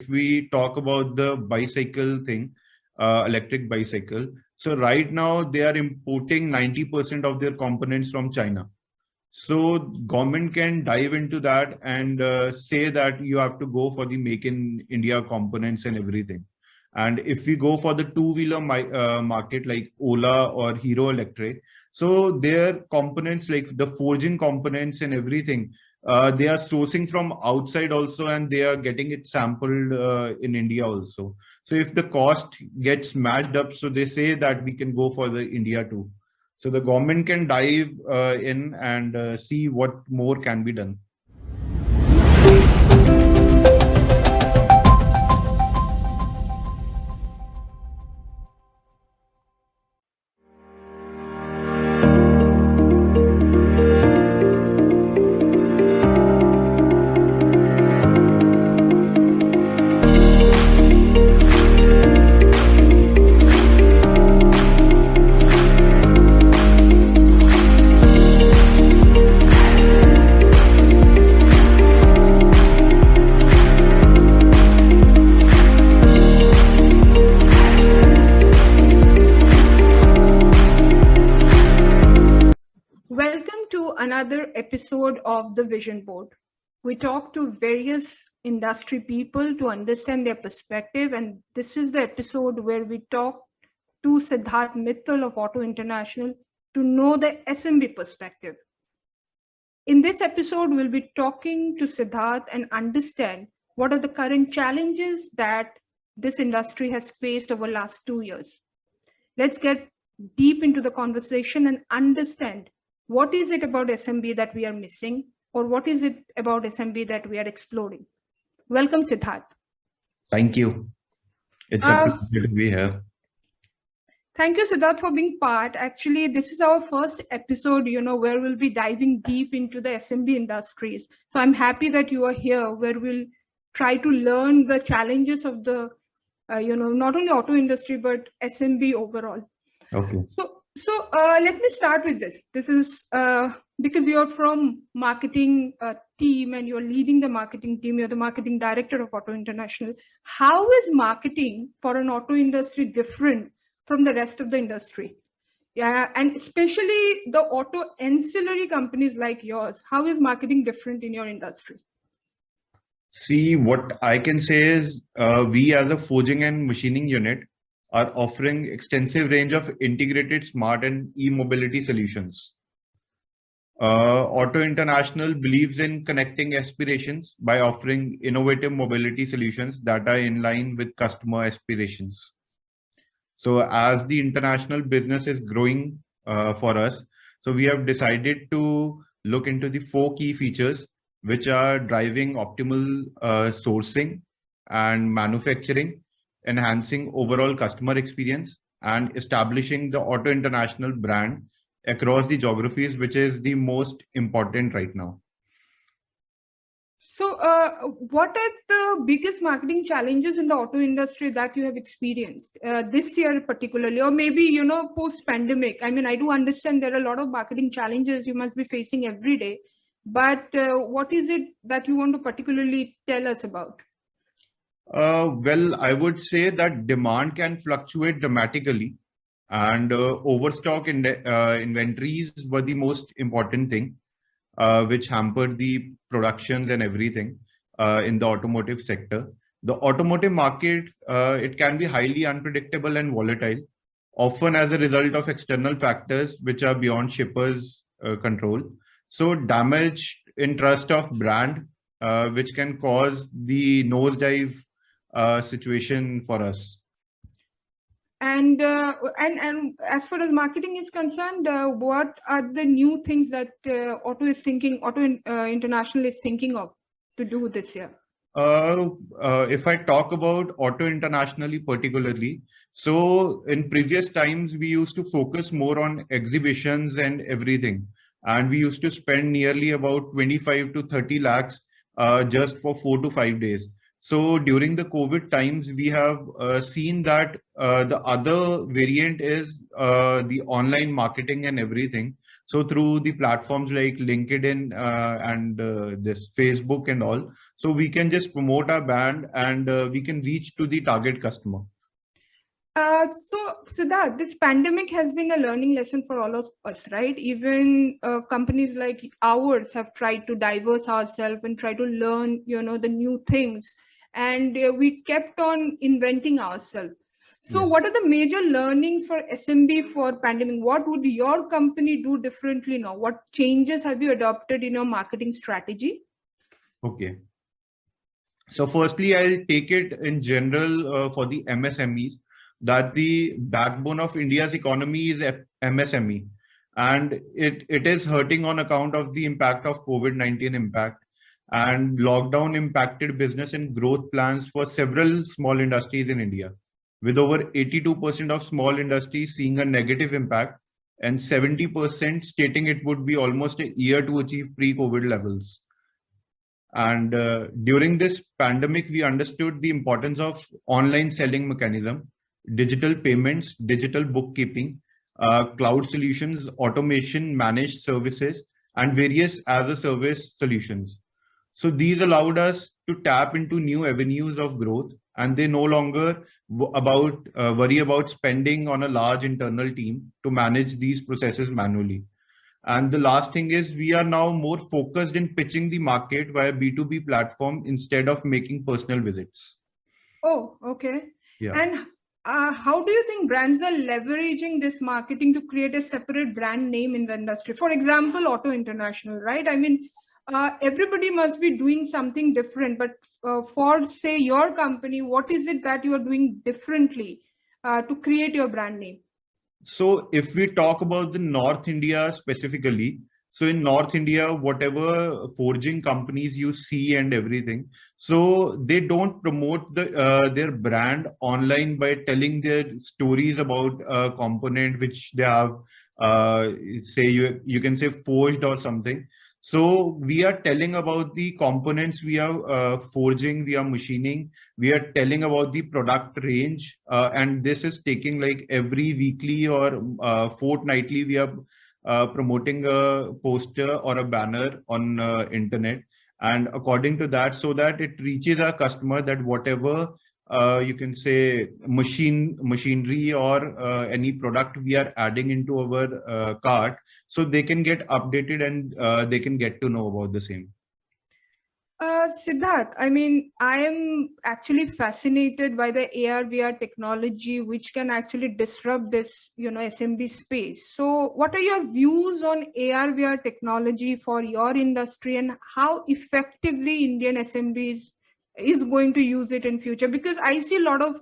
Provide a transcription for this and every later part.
we talk about the bicycle thing, electric bicycle, so right now they are importing 90% of their components from China. So government can dive into that and say that you have to go for the make in India components and everything. And if we go for the two-wheeler market like Ola or Hero Electric, so their components like the forging components and everything, they are sourcing from outside also, and they are getting it sampled in India also. So if the cost gets matched up, so they say that we can go for the India too. So the government can dive in and see what more can be done. Another episode of the Vision Board. We talk to various industry people to understand their perspective, and this is the episode where we talk to Siddharth Mittal of Auto International to know the SMB perspective. In this episode, we'll be talking to Siddharth and understand what are the current challenges that this industry has faced over the last 2 years. Let's get deep into the conversation and understand what is it about SMB that we are missing, or what is it about SMB that we are exploring? Welcome, Siddharth. Thank you. It's a pleasure to be here. Thank you, Siddharth, for being part. Actually, this is our first episode, where we'll be diving deep into the SMB industries. So I'm happy that you are here, where we'll try to learn the challenges of the, not only auto industry, but SMB overall. Okay. So let me start with this. This is because you're from marketing team and you're leading the marketing team. You're the marketing director of Auto International. How is marketing for an auto industry different from the rest of the industry? Yeah, and especially the auto ancillary companies like yours. How is marketing different in your industry? See, what I can say is we as a forging and machining unit are offering extensive range of integrated smart and e-mobility solutions. Auto International believes in connecting aspirations by offering innovative mobility solutions that are in line with customer aspirations. So as the international business is growing for us, so we have decided to look into the 4 key features which are driving optimal sourcing and manufacturing, enhancing overall customer experience, and establishing the Auto International brand across the geographies, which is the most important right now. So what are the biggest marketing challenges in the auto industry that you have experienced this year particularly, or maybe, post-pandemic? I mean, I do understand there are a lot of marketing challenges you must be facing every day, but what is it that you want to particularly tell us about? Well, I would say that demand can fluctuate dramatically, and overstock inventories were the most important thing, which hampered the productions and everything in the automotive sector. The automotive market, it can be highly unpredictable and volatile, often as a result of external factors which are beyond shippers' control. So damage in trust of brand, which can cause the nosedive situation for us. And as far as marketing is concerned, what are the new things that Auto International is thinking of to do this year? If I talk about Auto Internationally particularly, so in previous times we used to focus more on exhibitions and everything, and we used to spend nearly about 25 to 30 lakhs just for 4 to 5 days. So during the COVID times, we have seen that the other variant is the online marketing and everything. So through the platforms like LinkedIn and this Facebook and all, so we can just promote our brand and we can reach to the target customer. So, Siddharth, this pandemic has been a learning lesson for all of us, right? Even companies like ours have tried to diverse ourselves and try to learn, the new things. And we kept on inventing ourselves. So, Yes. what are the major learnings for SMB for pandemic? What would your company do differently now? What changes have you adopted in your marketing strategy? Okay. So firstly, I'll take it in general for the MSMEs that the backbone of India's economy is MSME, and it is hurting on account of the impact of COVID-19 impact, and lockdown impacted business and growth plans for several small industries in India, with over 82% of small industries seeing a negative impact and 70% stating it would be almost a year to achieve pre-COVID levels. And during this pandemic, we understood the importance of online selling mechanism, digital payments, digital bookkeeping, cloud solutions, automation, managed services, and various as a service solutions. So these allowed us to tap into new avenues of growth, and they no longer worry about spending on a large internal team to manage these processes manually. And the last thing is we are now more focused in pitching the market via B2B platform instead of making personal visits. Oh, okay. Yeah. And how do you think brands are leveraging this marketing to create a separate brand name in the industry? For example, Auto International, right? I mean, everybody must be doing something different, but for, say, your company, what is it that you are doing differently to create your brand name? So if we talk about the North India specifically, so in North India, whatever forging companies you see and everything, so they don't promote their brand online by telling their stories about a component which they have, say you can say forged or something. So we are telling about the components we are forging, we are machining, we are telling about the product range, and this is taking like every weekly or fortnightly we are promoting a poster or a banner on internet, and according to that, so that it reaches our customer that whatever you can say machinery or any product we are adding into our cart, so they can get updated and they can get to know about the same. Siddharth, I mean, I am actually fascinated by the AR/VR technology, which can actually disrupt this, SMB space. So, what are your views on AR/VR technology for your industry, and how effectively Indian SMBs is going to use it in future? Because I see a lot of,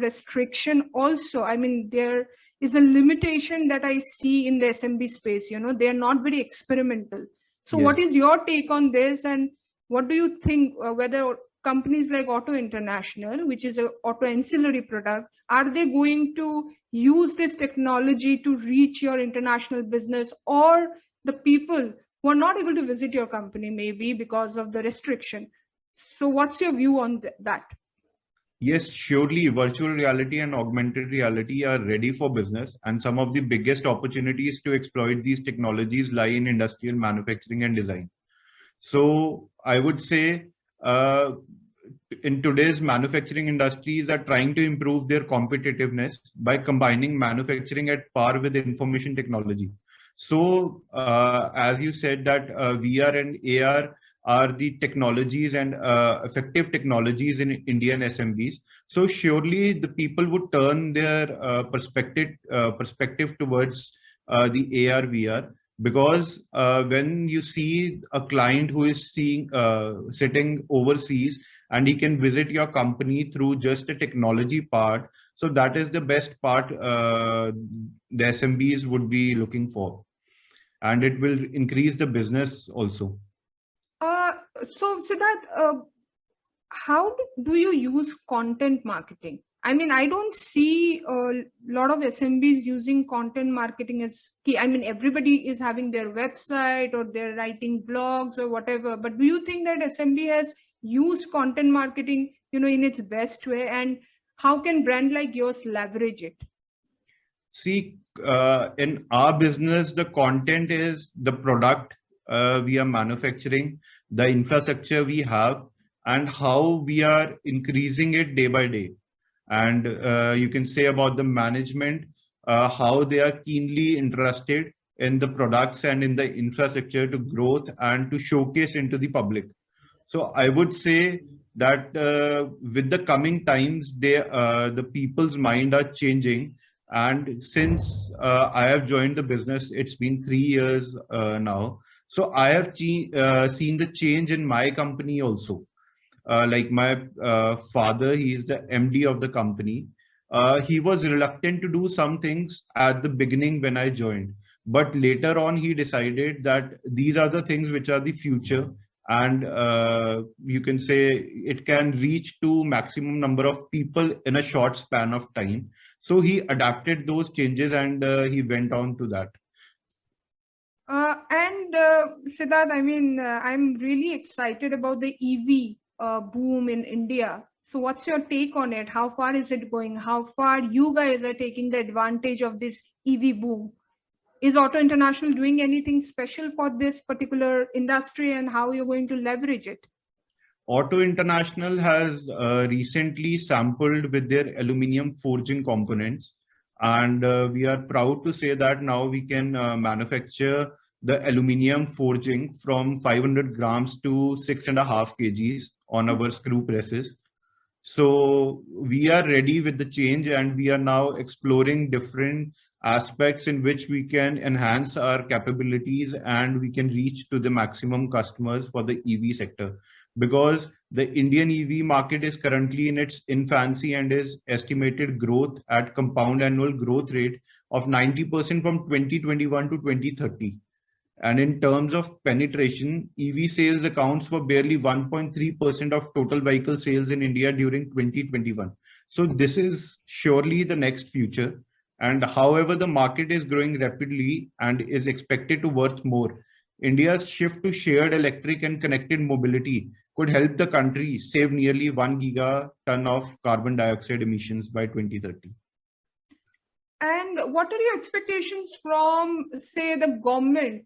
restriction also. I mean, there is a limitation that I see in the SMB space. They are not very experimental. So, Yes. what is your take on this, and what do you think whether companies like Auto International, which is an auto ancillary product, are they going to use this technology to reach your international business, or the people who are not able to visit your company maybe because of the restriction? So, what's your view on that? Yes, surely virtual reality and augmented reality are ready for business, and some of the biggest opportunities to exploit these technologies lie in industrial manufacturing and design. So I would say in today's manufacturing industries are trying to improve their competitiveness by combining manufacturing at par with information technology. So as you said that VR and AR are the technologies and effective technologies in Indian SMBs. So surely the people would turn their perspective towards the AR VR, because when you see a client who is sitting overseas and he can visit your company through just a technology part, so that is the best part the SMBs would be looking for, and it will increase the business also. So Siddharth, how do you use content marketing? I mean, I don't see a lot of SMBs using content marketing as key. I mean, everybody is having their website or they're writing blogs or whatever. But do you think that SMB has used content marketing, in its best way? And how can brand like yours leverage it? See, in our business, the content is the product we are manufacturing, the infrastructure we have, and how we are increasing it day by day. And you can say about the management, how they are keenly interested in the products and in the infrastructure to growth and to showcase into the public. So I would say that with the coming times, the people's mind are changing. And since I have joined the business, it's been 3 years now. So I have seen the change in my company also. Like my father, he is the MD of the company. He was reluctant to do some things at the beginning when I joined, but later on he decided that these are the things which are the future, and you can say it can reach to maximum number of people in a short span of time. So he adapted those changes and he went on to that. Siddharth, I mean, I'm really excited about the EV boom in India. So what's your take on it? How far is it going? How far you guys are taking the advantage of this EV boom? Is Auto International doing anything special for this particular industry, and how you're going to leverage it? Auto International has recently sampled with their aluminum forging components, and we are proud to say that now we can manufacture the aluminum forging from 500 grams to 6.5 kgs on our screw presses. So we are ready with the change, and we are now exploring different aspects in which we can enhance our capabilities and we can reach to the maximum customers for the EV sector. Because the Indian EV market is currently in its infancy and is estimated growth at compound annual growth rate of 90% from 2021 to 2030. And in terms of penetration, EV sales accounts for barely 1.3% of total vehicle sales in India during 2021. So this is surely the next future. And however, the market is growing rapidly and is expected to worth more. India's shift to shared electric and connected mobility could help the country save nearly 1 gigaton of carbon dioxide emissions by 2030. And what are your expectations from, say, the government,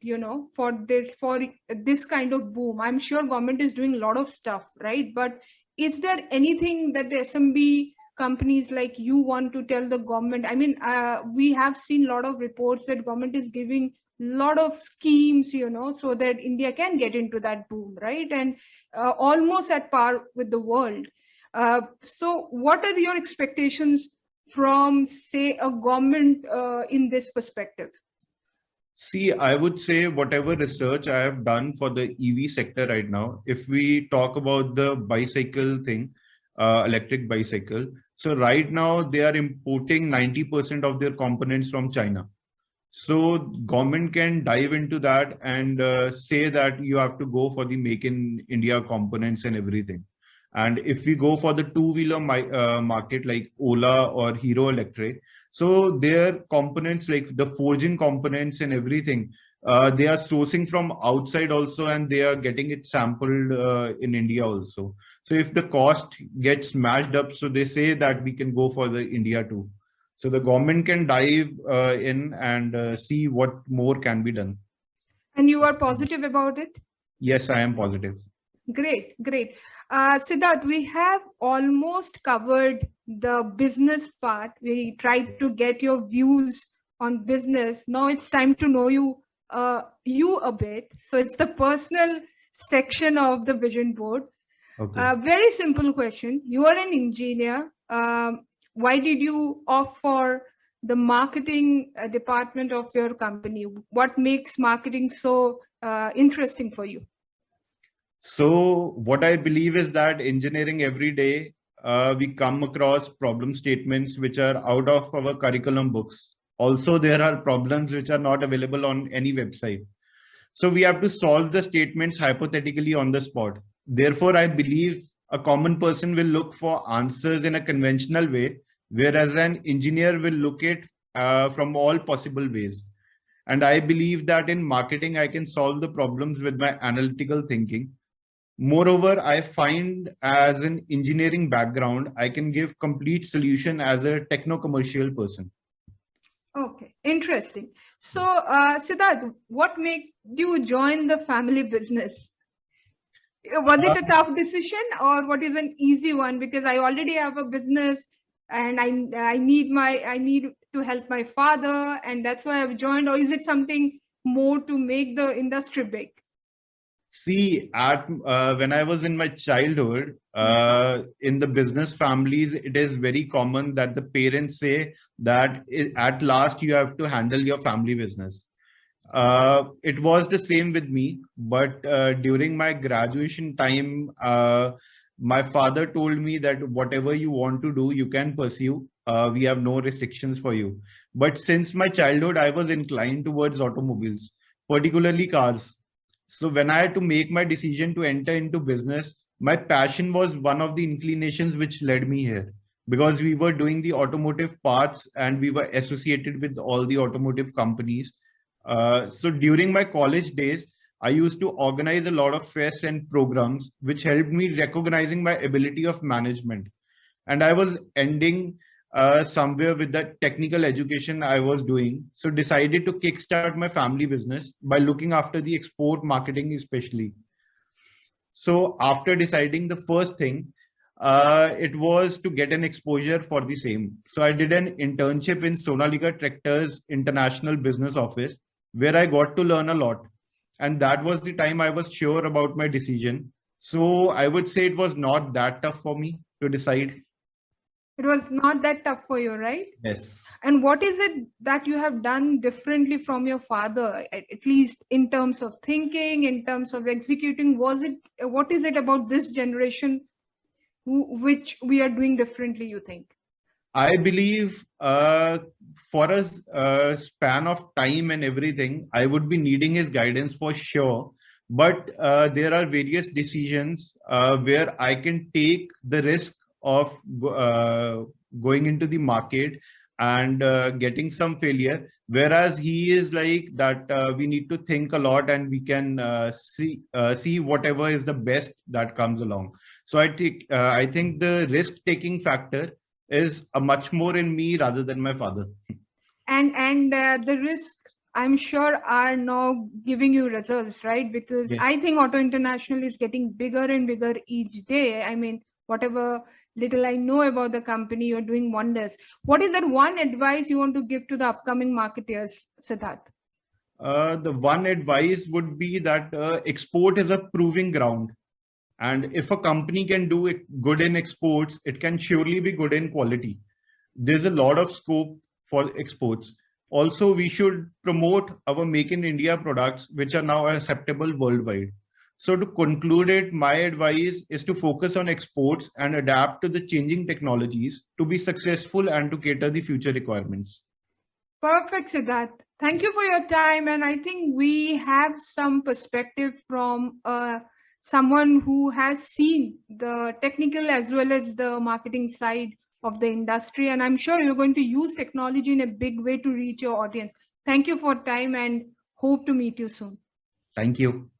for this kind of boom? I'm sure government is doing a lot of stuff, right? But is there anything that the SMB companies like you want to tell the government? I mean, we have seen a lot of reports that government is giving a lot of schemes, so that India can get into that boom, right? And almost at par with the world. So what are your expectations from, say, a government in this perspective? See, I would say whatever research I have done for the EV sector right now, if we talk about the bicycle thing, electric bicycle. So right now they are importing 90% of their components from China. So government can dive into that and say that you have to go for the make in India components and everything. And if we go for the two-wheeler market like Ola or Hero Electric, so their components like the forging components and everything, they are sourcing from outside also, and they are getting it sampled in India also. So if the cost gets mashed up, so they say that we can go for the India too. So the government can dive in and see what more can be done. And you are positive about it? Yes, I am positive. Great. Siddharth, we have almost covered the business part. We tried to get your views on business. Now it's time to know you a bit. So it's the personal section of the vision board. Okay. Very simple question. You are an engineer. Why did you opt for the marketing department of your company? What makes marketing so interesting for you? So what I believe is that engineering every day, we come across problem statements which are out of our curriculum books. Also, there are problems which are not available on any website. So we have to solve the statements hypothetically on the spot. Therefore, I believe a common person will look for answers in a conventional way, whereas an engineer will look at from all possible ways. And I believe that in marketing, I can solve the problems with my analytical thinking. Moreover, I find as an engineering background, I can give complete solution as a techno-commercial person. Okay, interesting. So, Siddharth, what made you join the family business? Was it a tough decision, or what is an easy one? Because I already have a business, and I need to help my father, and that's why I've joined. Or is it something more to make the industry big? See, when I was in my childhood, in the business families, it is very common that the parents say that at last you have to handle your family business. It was the same with me, but during my graduation time, my father told me that whatever you want to do, you can pursue. We have no restrictions for you. But since my childhood, I was inclined towards automobiles, particularly cars. So when I had to make my decision to enter into business, my passion was one of the inclinations which led me here, because we were doing the automotive parts and we were associated with all the automotive companies. So during my college days, I used to organize a lot of fests and programs, which helped me recognizing my ability of management. And I was ending somewhere with the technical education I was doing. So decided to kickstart my family business by looking after the export marketing, especially. So after deciding the first thing, it was to get an exposure for the same. So I did an internship in Sonalika Tractors International Business Office, where I got to learn a lot. And that was the time I was sure about my decision. So I would say it was not that tough for me to decide. It was not that tough for you, right? Yes. And what is it that you have done differently from your father, at least in terms of thinking, in terms of executing? What is it about this generation which we are doing differently, you think? I believe for a span of time and everything, I would be needing his guidance for sure. But there are various decisions where I can take the risk of going into the market and getting some failure. Whereas he is like that, we need to think a lot and we can see whatever is the best that comes along. So I think the risk taking factor is a much more in me rather than my father. And the risk, I'm sure, are now giving you results, right? Because Yes. I think Auto International is getting bigger and bigger each day. I mean, whatever little I know about the company, you're doing wonders. What is that one advice you want to give to the upcoming marketers, Siddharth? The one advice would be that export is a proving ground. And if a company can do it good in exports, it can surely be good in quality. There's a lot of scope for exports. Also, we should promote our Make in India products, which are now acceptable worldwide. So to conclude it, my advice is to focus on exports and adapt to the changing technologies to be successful and to cater the future requirements. Perfect, Siddharth. Thank you for your time. And I think we have some perspective from someone who has seen the technical as well as the marketing side of the industry. And I'm sure you're going to use technology in a big way to reach your audience. Thank you for time and hope to meet you soon. Thank you.